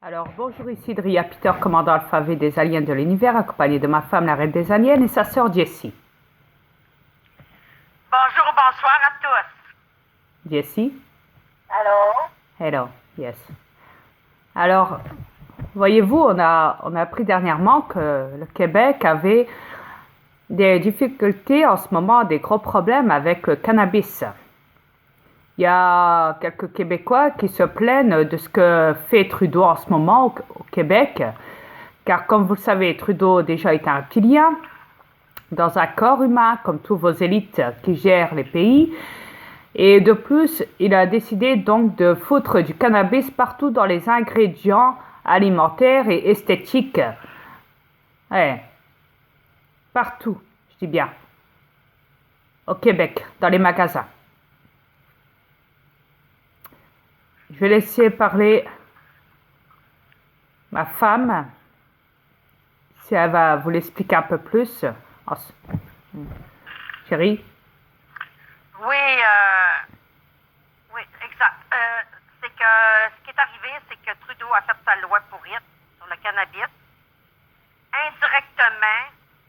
Alors, bonjour, ici Dria Peter, commandant alphabet des aliens de l'univers, accompagné de ma femme, la reine des aliens, et sa sœur Jessie. Bonjour, bonsoir à tous. Jessie? Allô? Hello, yes. Alors, voyez-vous, on a appris dernièrement que le Québec avait des difficultés en ce moment, des gros problèmes avec le cannabis. Il y a quelques Québécois qui se plaignent de ce que fait Trudeau en ce moment au Québec, car comme vous le savez, Trudeau déjà est un reptilien, dans un corps humain, comme tous vos élites qui gèrent les pays. Et de plus, il a décidé donc de foutre du cannabis partout dans les ingrédients alimentaires et esthétiques. Ouais, partout, je dis bien, au Québec, dans les magasins. Je vais laisser parler ma femme, si elle va vous l'expliquer un peu plus. Chérie? Oui, exact. C'est que ce qui est arrivé, c'est que Trudeau a fait sa loi pourrite sur le cannabis, indirectement,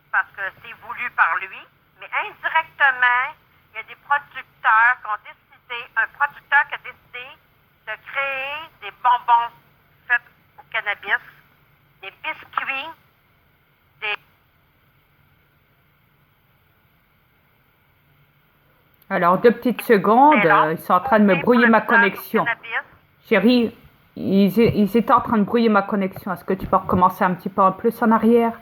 parce que c'est voulu par lui, mais indirectement, il y a des producteurs qui ont décidé, un producteur qui a décidé de créer des bonbons faits au cannabis, des biscuits, des... Alors, 2 petites secondes, ils sont en train de me brouiller ma connexion. Chérie, ils étaient en train de brouiller ma connexion. Est-ce que tu peux recommencer un petit peu en plus en arrière?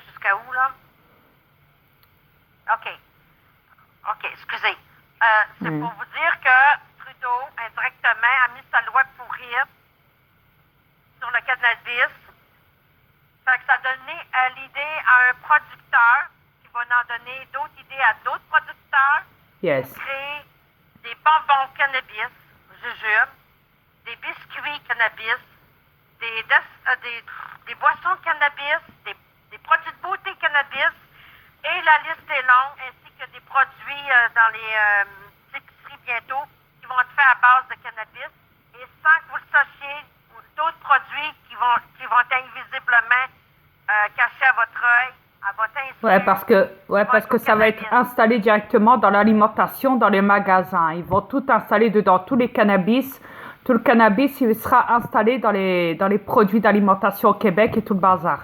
Jusqu'à où, là? OK, excusez. C'est pour vous dire que Trudeau, indirectement, a mis sa loi pourrite sur le cannabis. Fait que ça a donné l'idée à un producteur qui va en donner d'autres idées à d'autres producteurs. Yes. Pour créer des bonbons cannabis, jujubes, des biscuits cannabis, des boissons cannabis, des produits de beauté cannabis, et la liste est longue, ainsi que des produits dans les épiceries bientôt qui vont être faits à base de cannabis, et sans que vous le sachiez, d'autres produits qui vont être invisiblement cachés à votre œil, à votre insu. Parce que ça va être installé directement dans l'alimentation, dans les magasins. Ils vont tout installer dedans, tous les cannabis. Tout le cannabis, il sera installé dans les produits d'alimentation au Québec et tout le bazar.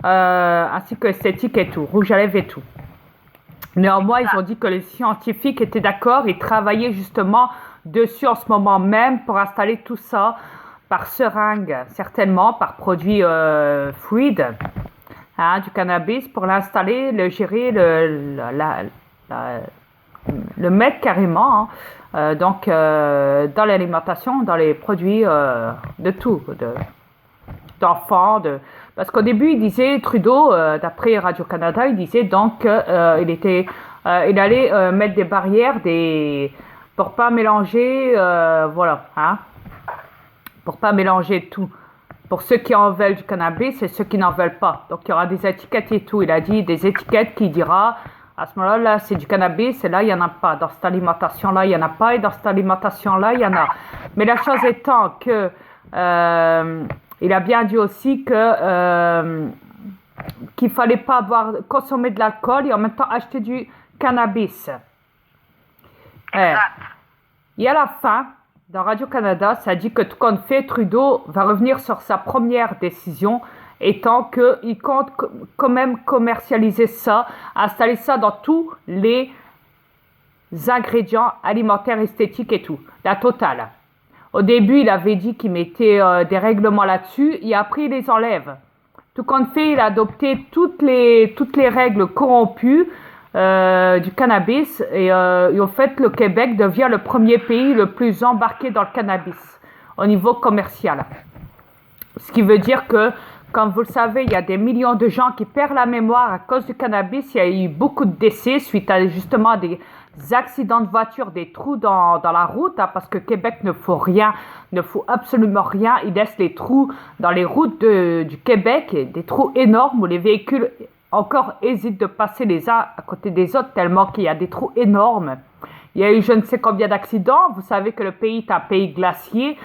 Ainsi que esthétique et tout, rouge à lèvres et tout. Néanmoins, ils ont dit que les scientifiques étaient d'accord et travaillaient justement dessus en ce moment même pour installer tout ça par seringue, certainement, par produit fluide, du cannabis, pour l'installer, le gérer, le mettre carrément, donc dans l'alimentation, dans les produits de tout, d'enfants, parce qu'au début il disait, Trudeau, d'après Radio-Canada, il disait donc il allait mettre des barrières pour pas mélanger, pour pas mélanger tout. Pour ceux qui en veulent du cannabis et ceux qui n'en veulent pas. Donc il y aura des étiquettes et tout. Il a dit des étiquettes qui dira à ce moment-là, là, c'est du cannabis et là, il n'y en a pas. Dans cette alimentation-là, il n'y en a pas et dans cette alimentation-là, il y en a. Mais la chose étant que il a bien dit aussi que qu'il fallait pas consommer de l'alcool et en même temps acheter du cannabis. Et à la fin, dans Radio-Canada, ça dit que tout compte fait, Trudeau va revenir sur sa première décision, étant qu'il compte quand même commercialiser ça, installer ça dans tous les ingrédients alimentaires, esthétiques et tout, la totale. Au début, il avait dit qu'il mettait des règlements là-dessus, et après, il les enlève. Tout compte fait, il a adopté toutes les règles corrompues du cannabis et en fait le Québec devient le premier pays le plus embarqué dans le cannabis au niveau commercial. Ce qui veut dire que, comme vous le savez, il y a des millions de gens qui perdent la mémoire à cause du cannabis. Il y a eu beaucoup de décès suite à justement des accidents de voiture, des trous dans la route, parce que Québec ne faut absolument rien. Il laisse les trous dans les routes du Québec, des trous énormes où les véhicules encore hésitent de passer les uns à côté des autres tellement qu'il y a des trous énormes. Il y a eu je ne sais combien d'accidents. Vous savez que le pays est un pays glacier.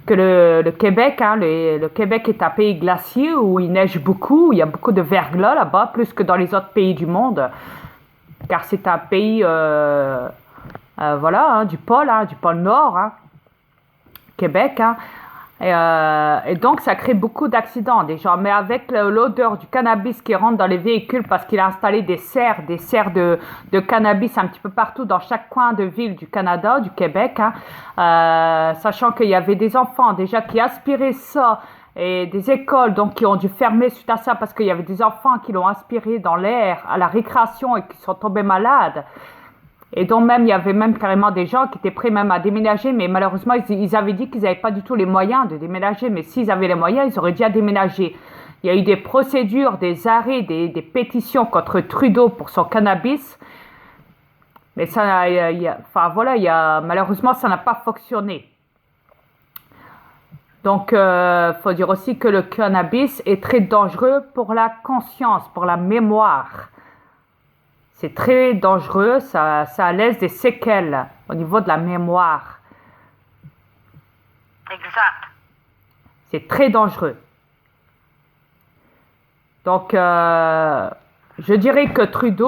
que le Québec, hein, le Québec est un pays glacier où il neige beaucoup, où il y a beaucoup de verglas là-bas, plus que dans les autres pays du monde, car c'est un pays, voilà, hein, du pôle Nord, hein, Québec, hein. Et donc, ça crée beaucoup d'accidents déjà. Mais avec l'odeur du cannabis qui rentre dans les véhicules parce qu'il a installé des serres de cannabis un petit peu partout dans chaque coin de ville du Canada, du Québec, hein, sachant qu'il y avait des enfants déjà qui aspiraient ça et des écoles donc qui ont dû fermer suite à ça parce qu'il y avait des enfants qui l'ont aspiré dans l'air à la récréation et qui sont tombés malades. Et donc même, il y avait même carrément des gens qui étaient prêts même à déménager, mais malheureusement, ils avaient dit qu'ils n'avaient pas du tout les moyens de déménager, mais s'ils avaient les moyens, ils auraient déjà déménagé. Il y a eu des procédures, des arrêts, des pétitions contre Trudeau pour son cannabis, mais ça, enfin voilà, malheureusement, ça n'a pas fonctionné. Donc, faut dire aussi que le cannabis est très dangereux pour la conscience, pour la mémoire. C'est très dangereux, ça laisse des séquelles au niveau de la mémoire. Exact. C'est très dangereux. Donc, je dirais que Trudeau